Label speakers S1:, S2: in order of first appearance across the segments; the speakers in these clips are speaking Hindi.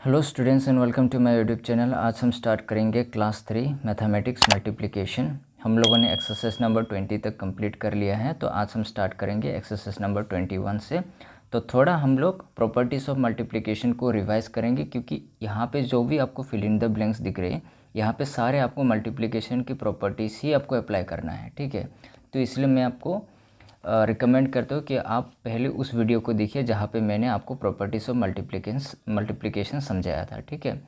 S1: Hello students and welcome to my YouTube channel. आज हम स्टार्ट करेंगे क्लास 3 मैथमेटिक्स मल्टीप्लिकेशन। हम लोगों ने एक्सरसाइज नंबर 20 तक कंप्लीट कर लिया है, तो आज हम स्टार्ट करेंगे एक्सरसाइज नंबर 21 से। तो थोड़ा हम लोग प्रॉपर्टीज़ ऑफ मल्टीप्लिकेशन को रिवाइज करेंगे, क्योंकि यहाँ पे जो भी आपको फिल इन द ब्लैंक्स दिख रहे हैं, यहाँ पे सारे आपको मल्टीप्लिकेशन की प्रॉपर्टीज़ ही आपको अप्लाई करना है, ठीक है। तो इसलिए मैं आपको रिकमेंड करता हूँ कि आप पहले उस वीडियो को देखिए जहाँ पे मैंने आपको प्रॉपर्टीज़ ऑफ मल्टीप्लिकेशन समझाया था, ठीक है।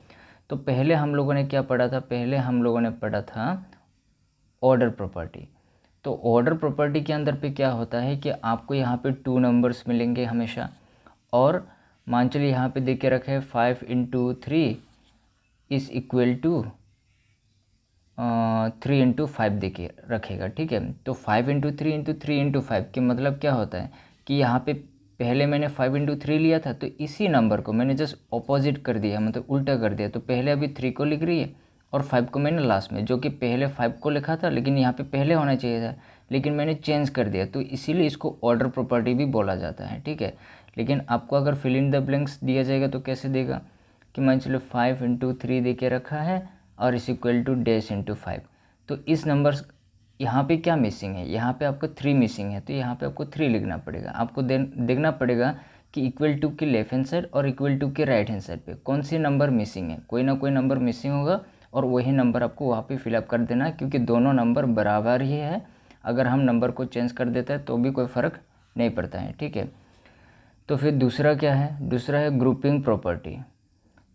S1: तो पहले हम लोगों ने क्या पढ़ा था? पहले हम लोगों ने पढ़ा था ऑर्डर प्रॉपर्टी। तो ऑर्डर प्रॉपर्टी के अंदर पे क्या होता है कि आपको यहाँ पे 2 नंबर्स मिलेंगे हमेशा, और मान चलिए यहाँ पे देख के रखे 5 × 3 इज़ इक्वल टू 3 × 5 देखिए रखेगा, ठीक है। तो 5 × 3 × 3 × 5 के मतलब क्या होता है कि यहाँ पे पहले मैंने 5 × 3 लिया था, तो इसी नंबर को मैंने जस्ट ऑपोजिट कर दिया, मतलब उल्टा कर दिया। तो पहले अभी 3 को लिख रही है और 5 को मैंने लास्ट में, जो कि पहले 5 को लिखा था लेकिन यहाँ पे पहले होना चाहिए था, लेकिन मैंने चेंज कर दिया, तो इसीलिए इसको ऑर्डर प्रॉपर्टी भी बोला जाता है, ठीक है। लेकिन आपको अगर फिल इन द ब्लैंक्स दिया जाएगा तो कैसे देगा कि मान चलो 5 × 3 दे के रखा है और इस इक्वल टू डैश × 5। तो इस नंबर्स यहाँ पे क्या मिसिंग है? यहाँ पे आपका 3 मिसिंग है, तो यहाँ पे आपको 3 लिखना पड़ेगा। आपको देखना पड़ेगा कि इक्वल टू के लेफ्ट हैंड साइड और इक्वल टू के राइट हैंड साइड पे कौन सी नंबर मिसिंग है। कोई ना कोई नंबर मिसिंग होगा और वही नंबर आपको वहाँ पे फिलअप कर देना है, क्योंकि दोनों नंबर बराबर ही है। अगर हम नंबर को चेंज कर देते हैं तो भी कोई फ़र्क नहीं पड़ता है, ठीक है। तो फिर दूसरा क्या है? दूसरा है ग्रुपिंग प्रॉपर्टी।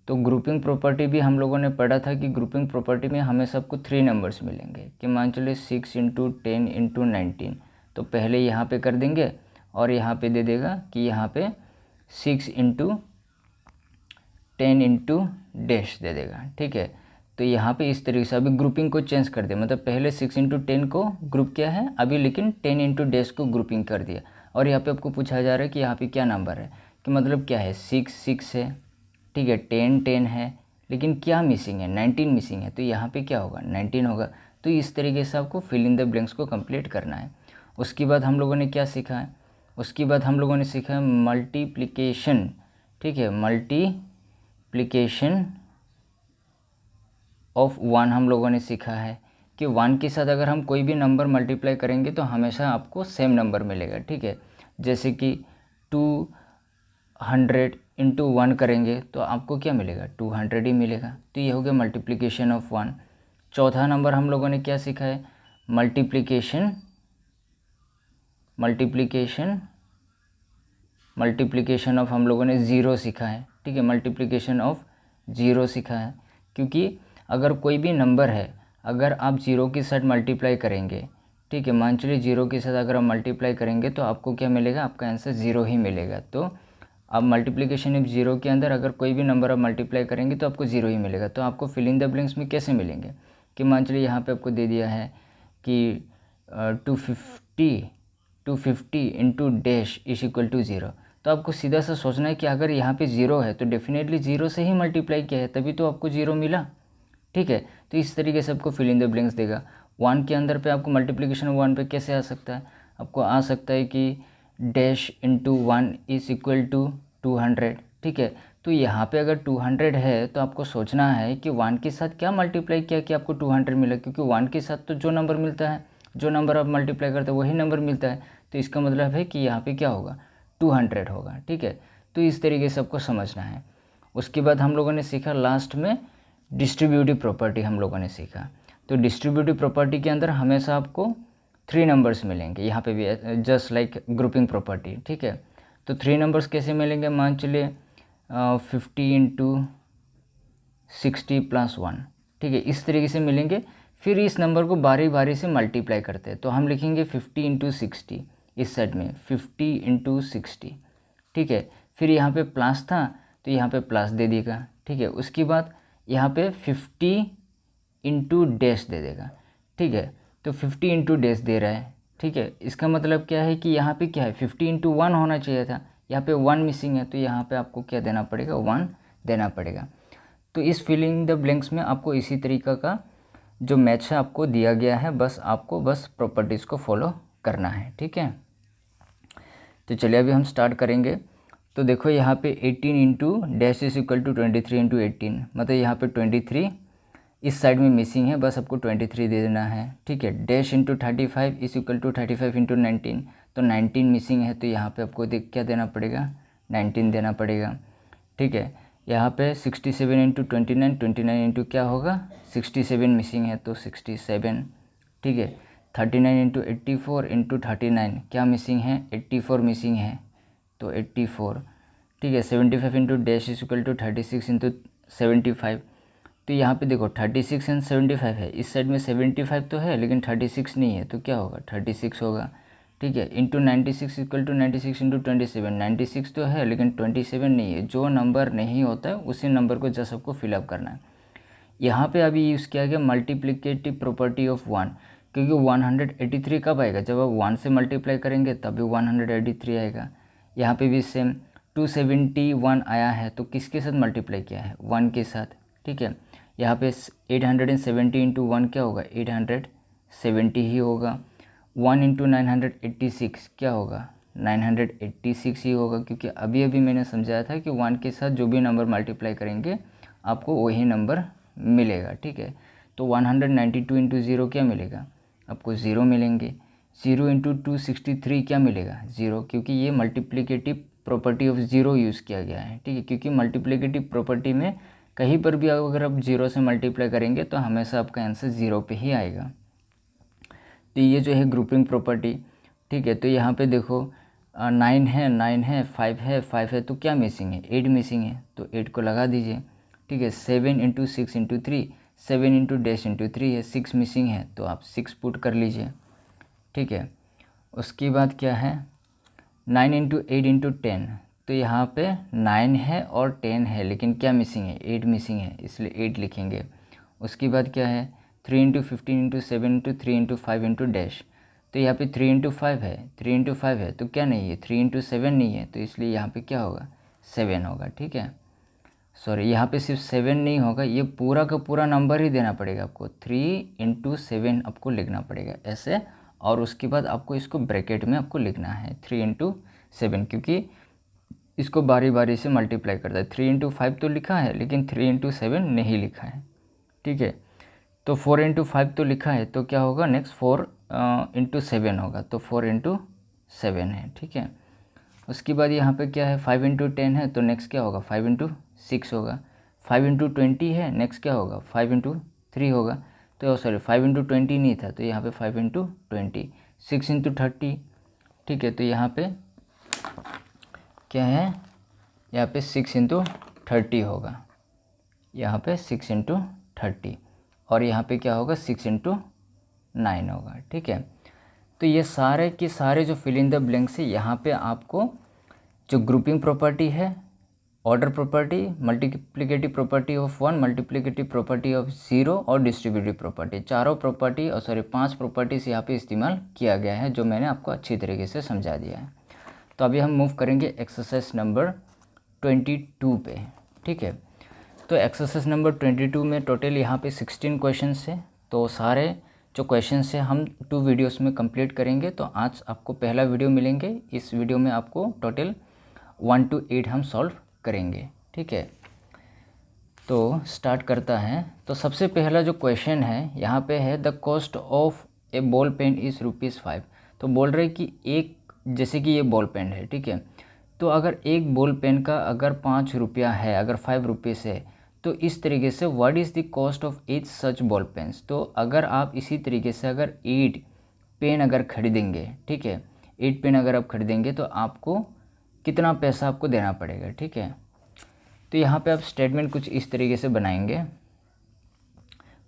S1: तो ग्रुपिंग प्रॉपर्टी भी हम लोगों ने पढ़ा था कि ग्रुपिंग प्रॉपर्टी में हमें सबको 3 नंबर्स मिलेंगे, कि मान चलिए 6 × 10 × 19। तो पहले यहाँ पे कर देंगे और यहाँ पे दे देगा कि यहाँ पे 6 × 10 × डैश दे देगा, ठीक है। तो यहाँ पे इस तरीके से अभी ग्रुपिंग को चेंज कर दिया, मतलब पहले 6 × 10 को ग्रुप किया है अभी, लेकिन 10 × डैश को ग्रुपिंग कर दिया। और यहाँ पे आपको पूछा जा रहा है कि यहाँ पे क्या नंबर है, कि मतलब क्या है, 6 है, ठीक है, 10 है, लेकिन क्या मिसिंग है? 19 मिसिंग है। तो यहाँ पे क्या होगा? 19 होगा। तो इस तरीके से आपको फिल इन द ब्लैंक्स को कंप्लीट करना है। उसके बाद हम लोगों ने क्या सीखा है? उसके बाद हम लोगों ने सीखा है मल्टीप्लिकेशन, ठीक है। मल्टीप्लिकेशन ऑफ 1 हम लोगों ने सीखा है कि 1 के साथ अगर हम कोई भी नंबर मल्टीप्लाई करेंगे तो हमेशा आपको सेम नंबर मिलेगा, ठीक है। जैसे कि 200 × 1 करेंगे तो आपको क्या मिलेगा? 200 ही मिलेगा। तो ये हो गया मल्टीप्लिकेशन ऑफ 1। चौथा नंबर हम लोगों ने क्या सीखा है? मल्टीप्लिकेशन ऑफ हम लोगों ने 0 सीखा है, ठीक है। मल्टीप्लिकेशन ऑफ 0 सीखा है, क्योंकि अगर कोई भी नंबर है, अगर आप 0 के साथ मल्टीप्लाई करेंगे, ठीक है, मान चलिए 0 के साथ अगर आप मल्टीप्लाई करेंगे तो आपको क्या मिलेगा? आपका आंसर 0 ही मिलेगा। तो अब मल्टीप्लिकेशन ऑफ 0 के अंदर अगर कोई भी नंबर आप मल्टीप्लाई करेंगे तो आपको 0 ही मिलेगा। तो आपको फिल इन द ब्लैंक्स में कैसे मिलेंगे? कि मान चलिए यहाँ पे आपको दे दिया है कि 250 × डैश इज इक्वल टू 0। तो आपको सीधा सा सोचना है कि अगर यहाँ पे 0 है तो डेफिनेटली 0 से ही मल्टीप्लाई किया है, तभी तो आपको 0 मिला, ठीक है। तो इस तरीके से आपको फिल इन द ब्लैंक्स देगा। 1 के अंदर पे आपको मल्टीप्लिकेशन ऑफ 1 पे कैसे आ सकता है? आपको आ सकता है कि डैश × 1 इज़ इक्वल टू 200, ठीक है। तो यहाँ पे अगर 200 है तो आपको सोचना है कि 1 के साथ क्या मल्टीप्लाई किया कि आपको 200 मिला, क्योंकि 1 के साथ तो जो नंबर मिलता है, जो नंबर आप मल्टीप्लाई करते हैं वही नंबर मिलता है। तो इसका मतलब है कि यहाँ पे क्या होगा? 200 होगा, ठीक है। तो इस तरीके से आपको समझना है। उसके बाद हम लोगों ने सीखा लास्ट में डिस्ट्रीब्यूटिव प्रॉपर्टी हम लोगों ने सीखा। तो डिस्ट्रीब्यूटिव प्रॉपर्टी के अंदर हमेशा आपको 3 नंबर्स मिलेंगे, यहाँ पे भी जस्ट लाइक ग्रुपिंग प्रॉपर्टी, ठीक है। तो 3 नंबर्स कैसे मिलेंगे? मान चलिए 50 × 60 + 1, ठीक है, इस तरीके से मिलेंगे। फिर इस नंबर को बारी बारी से मल्टीप्लाई करते हैं, तो हम लिखेंगे 50 × 60 इस साइड में, 50 × 60, ठीक है। फिर यहाँ पे प्लस था तो यहाँ पे प्लस दे देगा, ठीक है। उसके बाद यहाँ पे 50 × डैश दे देगा, ठीक है। तो 50 × डैश दे रहा है, ठीक है। इसका मतलब क्या है कि यहाँ पे क्या है? 50 × 1 होना चाहिए था, यहाँ पे 1 मिसिंग है, तो यहाँ पे आपको क्या देना पड़ेगा? 1 देना पड़ेगा। तो इस फिलिंग द ब्लैंक्स में आपको इसी तरीका का जो मैच है आपको दिया गया है, बस आपको प्रॉपर्टीज़ को फॉलो करना है, ठीक है। तो चलिए अभी हम स्टार्ट करेंगे। तो देखो यहाँ पे 18 into dash is equal to 23 into 18, मतलब यहाँ पे 23 इस साइड में मिसिंग है, बस आपको 23 दे देना है, ठीक है। Dash into 35 is equal to 35 into 19, तो 19 मिसिंग है, तो यहाँ पे आपको क्या देना पड़ेगा, 19 देना पड़ेगा, ठीक है। यहाँ पे 67 इंटू 29, 29 इंटू क्या होगा 67 मिसिंग है, तो 67, ठीक है। 39 इंटू 84 इंटू 39 क्या मिसिंग है, 84 मिसिंग है, तो 84, ठीक है। 75 into dash is equal to 36 into 75, तो यहाँ पे देखो 36 एंड 75 है, इस साइड में 75 तो है लेकिन 36 नहीं है, तो क्या होगा 36 होगा, ठीक है। इंटू 96 इक्वल टू 96 इंटू 27, 96 तो है लेकिन 27 नहीं है, जो नंबर नहीं होता है उसी नंबर को जस्ट आपको फिलअप करना है। यहाँ पे अभी यूज़ किया गया मल्टीप्लिकेटिव प्रॉपर्टी ऑफ 1, क्योंकि 183 कब आएगा, जब आप 1 से मल्टीप्लाई करेंगे तभी 183 आएगा। यहाँ पे भी सेम 271 आया है, तो किसके साथ मल्टीप्लाई किया है, 1 के साथ, ठीक है। यहाँ पे 870 इंटू 1 क्या होगा, 870 ही होगा। 1 इंटू 986 क्या होगा, 986 ही होगा, क्योंकि अभी अभी मैंने समझाया था कि 1 के साथ जो भी नंबर मल्टीप्लाई करेंगे आपको वही नंबर मिलेगा, ठीक है। तो 192 इंटू 0 क्या मिलेगा, आपको 0 मिलेंगे। 0 इंटू 263 क्या मिलेगा, 0, क्योंकि ये मल्टीप्लिकेटिव प्रॉपर्टी ऑफ 0 यूज़ किया गया है, ठीक है। क्योंकि मल्टीप्लिकेटिव प्रॉपर्टी में कहीं पर भी अगर आप 0 से मल्टीप्लाई करेंगे तो हमेशा आपका आंसर 0 पे ही आएगा। तो ये जो है ग्रुपिंग प्रॉपर्टी, ठीक है। तो यहाँ पे देखो 9 है, 9 है, 5 है, 5 है, तो क्या मिसिंग है, 8 मिसिंग है, तो 8 को लगा दीजिए, ठीक है। 7 into 6 into 3, 7 into dash into 3 है, 6 मिसिंग है, तो आप 6 पुट कर लीजिए, ठीक है। उसके बाद क्या है 9 इंटू 8 इंटू 10, तो यहाँ पे 9 है और 10 है, लेकिन क्या मिसिंग है, 8 मिसिंग है, इसलिए 8 लिखेंगे। उसके बाद क्या है 3 into 15 into 7 into 3 into 5 into dash, तो यहाँ पे 3 इंटू 5 है, 3 इंटू 5 है, तो क्या नहीं है 3 इंटू 7 नहीं है, तो इसलिए यहाँ पे क्या होगा 7 होगा, ठीक है। सॉरी, यहाँ पे सिर्फ 7 नहीं होगा, ये पूरा का पूरा नंबर ही देना पड़ेगा आपको, 3 इंटू 7 आपको लिखना पड़ेगा ऐसे, और उसके बाद आपको इसको ब्रैकेट में आपको लिखना है 3 इंटू 7, क्योंकि इसको बारी बारी से मल्टीप्लाई करता है। 3 इंटू 5 तो लिखा है लेकिन 3 इंटू 7 नहीं लिखा है, ठीक है। तो 4 इंटू 5 तो लिखा है, तो क्या होगा नेक्स्ट 4 इंटू 7 होगा, तो 4 इंटू 7 है, ठीक है। उसके बाद यहाँ पे क्या है 5 इंटू 10 है, तो नेक्स्ट क्या होगा 5 इंटू 6 होगा। 5 इंटू 20 है, नेक्स्ट क्या होगा 5 इंटू 3 होगा, तो सॉरी 5 इंटू 20 नहीं था, तो यहाँ पे 5 इंटू 20। 6 इंटू 30, ठीक है, तो यहाँ पे क्या है, यहाँ पे 6 इंटू 30 होगा, यहाँ पे 6 इंटू 30, और यहाँ पे क्या होगा 6 इंटू 9 होगा, ठीक है। तो ये सारे के सारे जो फिल इन द ब्लैंक्स है, यहाँ पे आपको जो ग्रुपिंग प्रॉपर्टी है, order property, multiplicative property of 1, multiplicative property of 0 और डिस्ट्रीब्यूटिव प्रॉपर्टी, चारों प्रॉपर्टी और सॉरी 5 प्रॉपर्टीज यहाँ पे इस्तेमाल किया गया है, जो मैंने आपको अच्छी तरीके से समझा दिया है। तो अभी हम मूव करेंगे एक्सरसाइज नंबर 22 पे, ठीक है। तो एक्सरसाइज नंबर 22 में टोटल यहाँ पे 16 क्वेश्चंस है, तो सारे जो क्वेश्चंस है हम 2 वीडियोस में कंप्लीट करेंगे। तो आज आपको पहला वीडियो मिलेंगे, इस वीडियो में आपको टोटल 1 to 8 हम सॉल्व करेंगे, ठीक है। तो स्टार्ट करता है। तो सबसे पहला जो क्वेश्चन है यहाँ पे है the cost of a ball pen is ₹5। तो बोल रहे कि एक, जैसे कि ये बॉल पेन है, ठीक है, तो अगर एक बॉल पेन का अगर 5 रुपया है, अगर 5 रुपीज़ है, तो इस तरीके से what is the cost of 8 such ball pens. तो अगर आप इसी तरीके से अगर 8 पेन अगर खरीदेंगे, ठीक है, 8 पेन अगर आप खरीदेंगे तो आपको कितना पैसा आपको देना पड़ेगा, ठीक है। तो यहाँ पे आप स्टेटमेंट कुछ इस तरीके से बनाएंगे,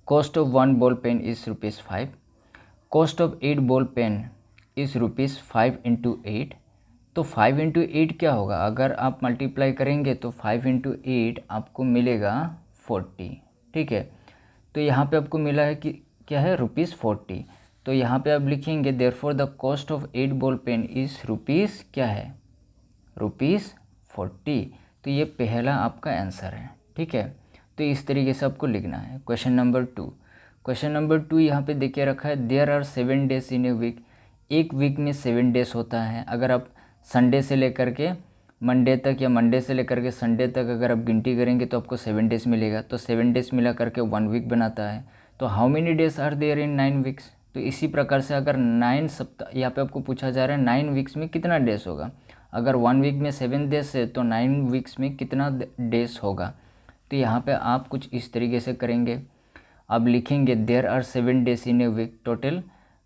S1: cost of 1 ball pen is ₹5, cost of 8 ball pen is ₹5 into 8। तो 5 इंटू 8 क्या होगा, अगर आप मल्टीप्लाई करेंगे तो 5 इंटू 8 आपको मिलेगा 40, ठीक है। तो यहाँ पे आपको मिला है कि क्या है ₹40, तो यहाँ पे आप लिखेंगे therefore the cost of 8 ball pen is rupees क्या है, ₹40। तो ये पहला आपका आंसर है, ठीक है। तो इस तरीके से आपको लिखना है। क्वेश्चन नंबर 2, क्वेश्चन नंबर 2 यहाँ पे देखिए रखा है there are 7 days in a week. एक वीक में 7 डेज होता है। अगर आप संडे से लेकर के मंडे तक या मंडे से लेकर के संडे तक अगर आप गिनती करेंगे तो आपको 7 डेज़ मिलेगा। तो 7 डेज़ मिला करके 1 वीक बनाता है। तो how many days are there in 9 weeks. तो इसी प्रकार से अगर 9 सप्ताह यहाँ पे आपको पूछा जा रहा है 9 वीक्स में कितना डेज होगा। अगर 1 वीक में 7 डेज है तो 9 वीक्स में कितना डेज होगा। तो यहाँ पे आप कुछ इस तरीके से करेंगे, अब लिखेंगे there are 7 days in a week. Total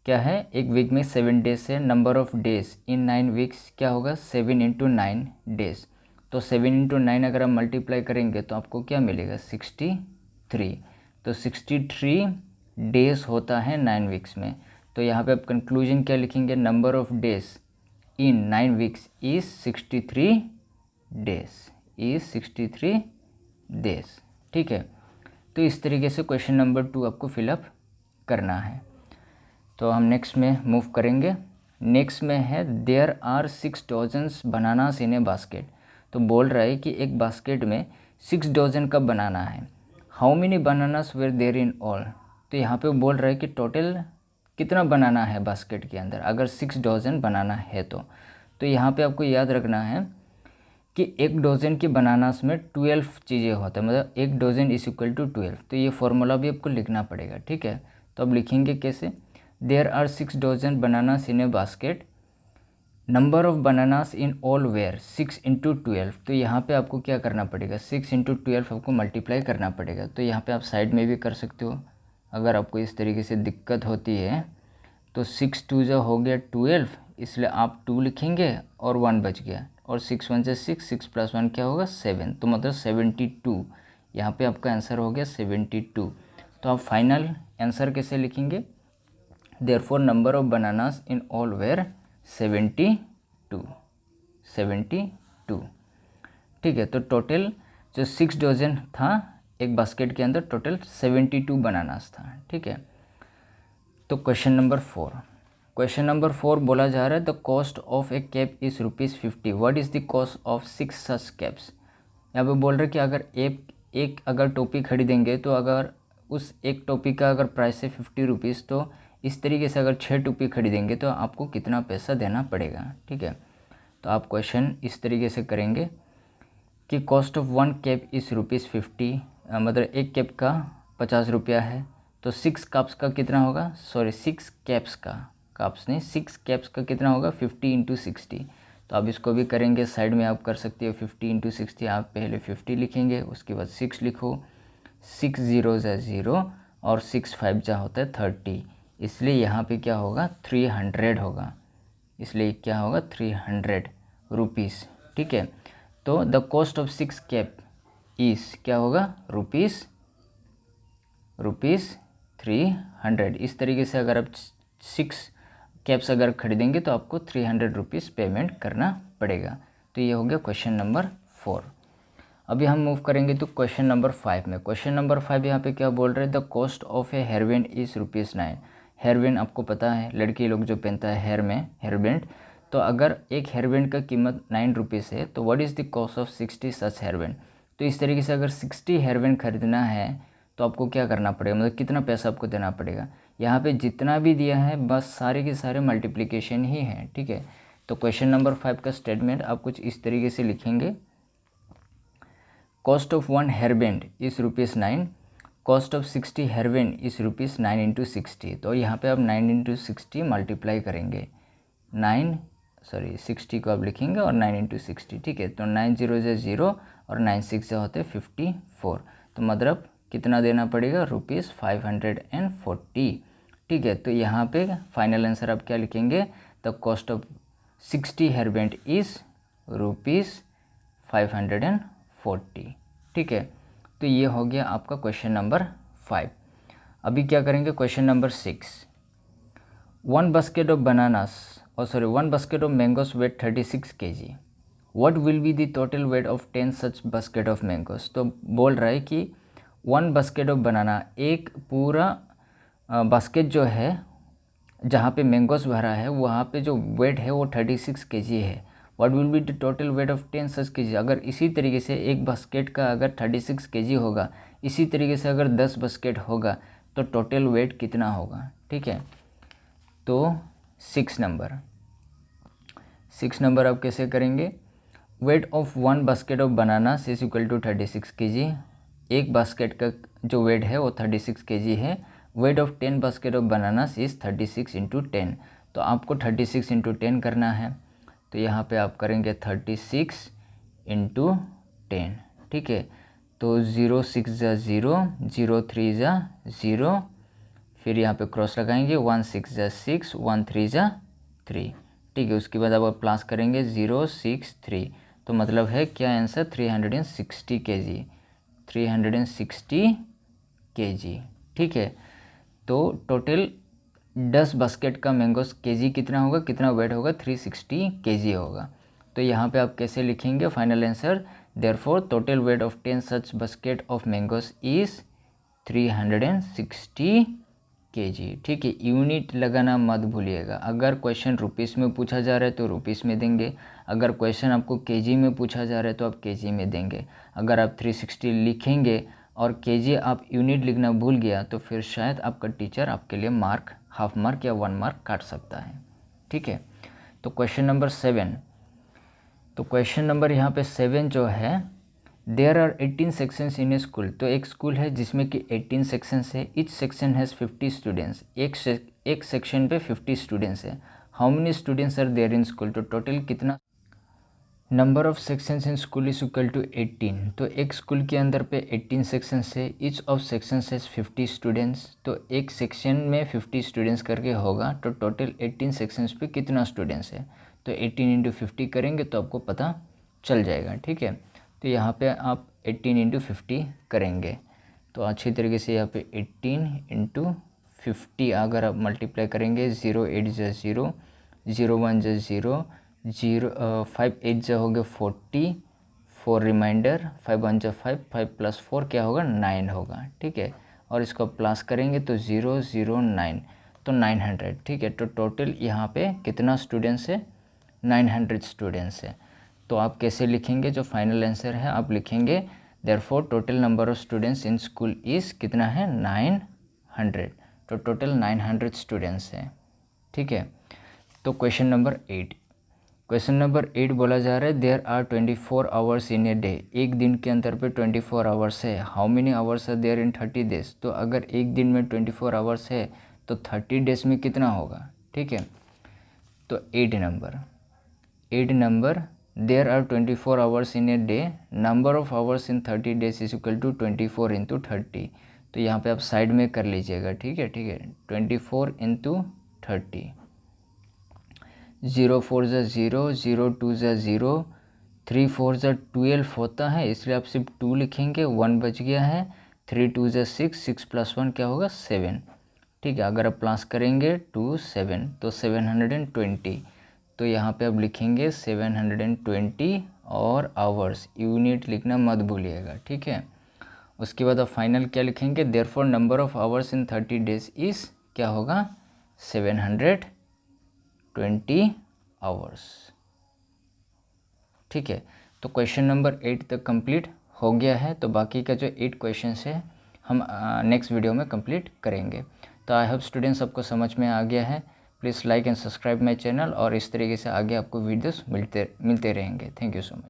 S1: क्या है, एक वीक में 7 डेज है। Number of days in 9 weeks क्या होगा, 7 × 9 डेज। तो 7 × 9 अगर हम मल्टीप्लाई करेंगे तो आपको क्या मिलेगा, 63। तो 63 डेज होता है 9 वीक्स में। तो यहाँ पे आप कंक्लूजन क्या लिखेंगे, number of days in 9 weeks is 63 days. ठीक है, तो इस तरीके से क्वेश्चन नंबर 2 आपको फिलअप करना है। तो हम नेक्स्ट में मूव करेंगे। नेक्स्ट में है there are 6 dozens bananas in a basket. तो बोल रहा है कि एक बास्केट में 6 डजन का बनाना है। How many bananas were there in all. तो यहाँ पे बोल रहा है कि टोटल कितना बनाना है बास्केट के अंदर, अगर 6 डजन बनाना है तो यहाँ पे आपको याद रखना है कि एक डजन के बनानास में 12 चीज़ें होता है, मतलब एक डजन इज इक्वल टू 12। तो ये फॉर्मूला भी आपको लिखना पड़ेगा। ठीक है, तो अब लिखेंगे कैसे, there are 6 dozen bananas in a basket, number of bananas in all were 6 × 12। तो यहाँ पे आपको क्या करना पड़ेगा, 6 × 12 आपको मल्टीप्लाई करना पड़ेगा। तो यहाँ पे आप साइड में भी कर सकते हो अगर आपको इस तरीके से दिक्कत होती है। तो 6 2 जो हो गया 12, इसलिए आप 2 लिखेंगे और 1 बच गया, और 6 1 से 6, 6 + 1 क्या होगा 7, तो मतलब 72। यहाँ पे आपका आंसर हो गया 72। तो आप फाइनल आंसर कैसे लिखेंगे, therefore number of bananas in all were 72। ठीक है, तो टोटल जो 6 डजन था एक बास्केट के अंदर, टोटल 72 बनानास था। ठीक है, तो क्वेश्चन नंबर 4 बोला जा रहा है the cost of A cap is ₹50। What is the cost of 6 such caps. यहाँ पे बोल रहे कि अगर एक अगर टोपी खरीदेंगे तो अगर उस एक टोपी का अगर प्राइस है ₹50, तो इस तरीके से अगर 6 टोपी खरीदेंगे तो आपको कितना पैसा देना पड़ेगा। ठीक है, तो आप क्वेश्चन इस तरीके से करेंगे कि कॉस्ट ऑफ 1 कैप इज़ ₹50, मतलब एक कैप का 50 रुपया है। तो 6 कप्स का कितना होगा, 6 कैप्स का, कप्स नहीं 6 कैप्स का कितना होगा 50 × 60। तो आप इसको भी करेंगे, साइड में आप कर सकते हो 50 × 60। आप पहले 50 लिखेंगे, उसके बाद 6 लिखो, 6 0 × 0 और 6 5 जा होता है 30, इसलिए यहाँ पे क्या होगा 300 होगा, इसलिए क्या होगा 300 रुपीज़। ठीक है, तो the cost of 6 cap is क्या होगा रुपीज़ 300। इस तरीके से अगर आप 6 कैप्स अगर खरीदेंगे तो आपको 300 रुपीज़ पेमेंट करना पड़ेगा। तो ये हो गया क्वेश्चन नंबर 4। अभी हम मूव करेंगे तो क्वेश्चन नंबर 5 में। क्वेश्चन नंबर 5 यहाँ पे क्या बोल रहे हैं, the cost of A hairband is ₹9। Hairband आपको पता है लड़की लोग जो पहनता है हेयर में हेयरबैंड। तो अगर एक हेयरबैंड का कीमत ₹9 है तो what is the cost of 60 such hairband. तो इस तरीके से अगर 60 हेयरबैंड खरीदना है तो आपको क्या करना पड़ेगा, मतलब कितना पैसा आपको देना पड़ेगा। यहाँ पे जितना भी दिया है बस सारे के सारे मल्टीप्लिकेशन ही है। ठीक है, तो क्वेश्चन नंबर 5 का स्टेटमेंट आप कुछ इस तरीके से लिखेंगे, cost of 1 hairband is ₹9, cost of 60 hairband is ₹9 × 60। तो यहाँ पे आप 9 × 60 मल्टीप्लाई करेंगे, 60 को आप लिखेंगे और 9 × 60। ठीक है, तो 9 0 × 0 और 9 6 होते 54। तो मतलब कितना देना पड़ेगा, ₹540। ठीक है, तो यहाँ पे फाइनल आंसर आप क्या लिखेंगे, the cost of 60 hairband is ₹540। ठीक है, तो ये हो गया आपका क्वेश्चन नंबर 5। अभी क्या करेंगे, question number 6। 1 basket of bananas 1 basket of mangoes weight 36 kg। What will be the total weight of 10 such basket of mangoes. तो बोल रहा है कि 1 बास्केट ऑफ बनाना, एक पूरा बास्केट जो है जहाँ पे मैंगोस भरा है वहाँ पे जो वेट है वो 36 kg है। What will be the total weight of 10 such kg। अगर इसी तरीके से एक बास्केट का अगर 36 kg होगा, इसी तरीके से अगर 10 बास्केट होगा तो टोटल वेट कितना होगा। ठीक है, तो 6 नंबर आप कैसे करेंगे, weight of 1 basket of bananas is equal to 36 kg। एक बास्केट का जो वेट है वो 36 kg है। Weight of 10 basket of bananas is 36 into 10। तो आपको 36 इंटू 10 करना है। तो यहाँ पे आप करेंगे 36 इंटू 10, ठीक है। तो 0 6 ज़ा 0, 0 3 ज़ा 0, फिर यहाँ पे क्रॉस लगाएंगे 1 6 ज़ा 6, 1 3 ज़ा 3, ठीक है। उसके बाद आप प्लस करेंगे 0 6 3, तो मतलब है क्या आंसर 360 kg, 360 kg, ठीक है। तो टोटल 10 बास्केट का मैंगोस केजी कितना होगा, कितना वेट होगा, 360 kg होगा। तो यहाँ पे आप कैसे लिखेंगे final answer, therefore total weight of 10 such basket of mangoes is 360 kg, ठीक है। यूनिट लगाना मत भूलिएगा। अगर क्वेश्चन रुपीस में पूछा जा रहा है तो रुपीस में देंगे, अगर क्वेश्चन आपको केजी में पूछा जा रहा है तो आप केजी में देंगे। अगर आप 360 लिखेंगे और केजी आप यूनिट लिखना भूल गया तो फिर शायद आपका टीचर आपके लिए मार्क, हाफ मार्क या 1 मार्क काट सकता है, ठीक है। तो क्वेश्चन नंबर 7, तो क्वेश्चन नंबर यहाँ पे 7 जो है, there are 18 sections in a school. तो एक स्कूल है जिसमें कि 18 सेक्शंस है। Each section has 50 students. एक सेक्शन पे 50 स्टूडेंट्स है। How many students are there in school. तो टोटल कितना, number of sections in school is equal to 18। तो एक स्कूल के अंदर पे 18 सेक्शंस है। Each of sections has 50 students. तो एक सेक्शन में 50 स्टूडेंट्स करके होगा, तो टोटल 18 सेक्शंस पे कितना स्टूडेंट्स है। तो 18 इंटू 50 करेंगे तो आपको पता चल जाएगा, ठीक है। तो यहाँ पे आप 18 इंटू 50 करेंगे तो अच्छी तरीके से यहाँ पे 18 इंटू 50 अगर आप मल्टीप्लाई करेंगे, 0 8 ज़ा 0, 0 1 ज़ा 0, 5 8 ज़ा हो गया 40, 4 रिमाइंडर, 5 1 ज़ा 5, 5 + 4 क्या होगा 9 होगा, ठीक है। और इसको प्लस करेंगे तो 0 0 9, तो 900, ठीक है। तो टोटल यहाँ पे कितना स्टूडेंट्स है, 900 स्टूडेंट्स है। तो आप कैसे लिखेंगे, जो फाइनल आंसर है आप लिखेंगे therefore total number of students in school is कितना है 900। तो टोटल 900 स्टूडेंट्स हैं, ठीक है। तो क्वेश्चन नंबर 8, क्वेश्चन नंबर 8 बोला जा रहा है there are 24 hours in a day. एक दिन के अंदर पे 24 आवर्स है। How many hours are there in 30 days. तो अगर एक दिन में 24 आवर्स है तो 30 डेज में कितना होगा, ठीक है। तो 8 number there are 24 hours in a day, number of hours in 30 days is equal to 24 into 30। तो यहाँ पे आप साइड में कर लीजिएगा, ठीक है, ठीक है। 24 इंटू 30, 0 4 ज़ा 0, 0 2 ज़ा 0, 3 4 ज़ा 12 होता है, इसलिए आप सिर्फ 2 लिखेंगे, 1 बच गया है। 3 2 ज़ा 6, 6 + 1 क्या होगा 7, ठीक है। अगर आप प्लस करेंगे 2 7 तो 720। तो यहाँ पे आप लिखेंगे 720 और आवर्स, यूनिट लिखना मत भूलिएगा, ठीक है। उसके बाद आप फाइनल क्या लिखेंगे, therefore number of hours in 30 days is क्या होगा 720 आवर्स, ठीक है। तो क्वेश्चन नंबर 8 तक कंप्लीट हो गया है। तो बाकी का जो 8 क्वेश्चंस है हम नेक्स्ट वीडियो में कंप्लीट करेंगे। तो आई होप स्टूडेंट्स सबको समझ में आ गया है। Please like and subscribe my channel और इस तरीके से आगे आपको वीडियोस मिलते रहेंगे। Thank you so much.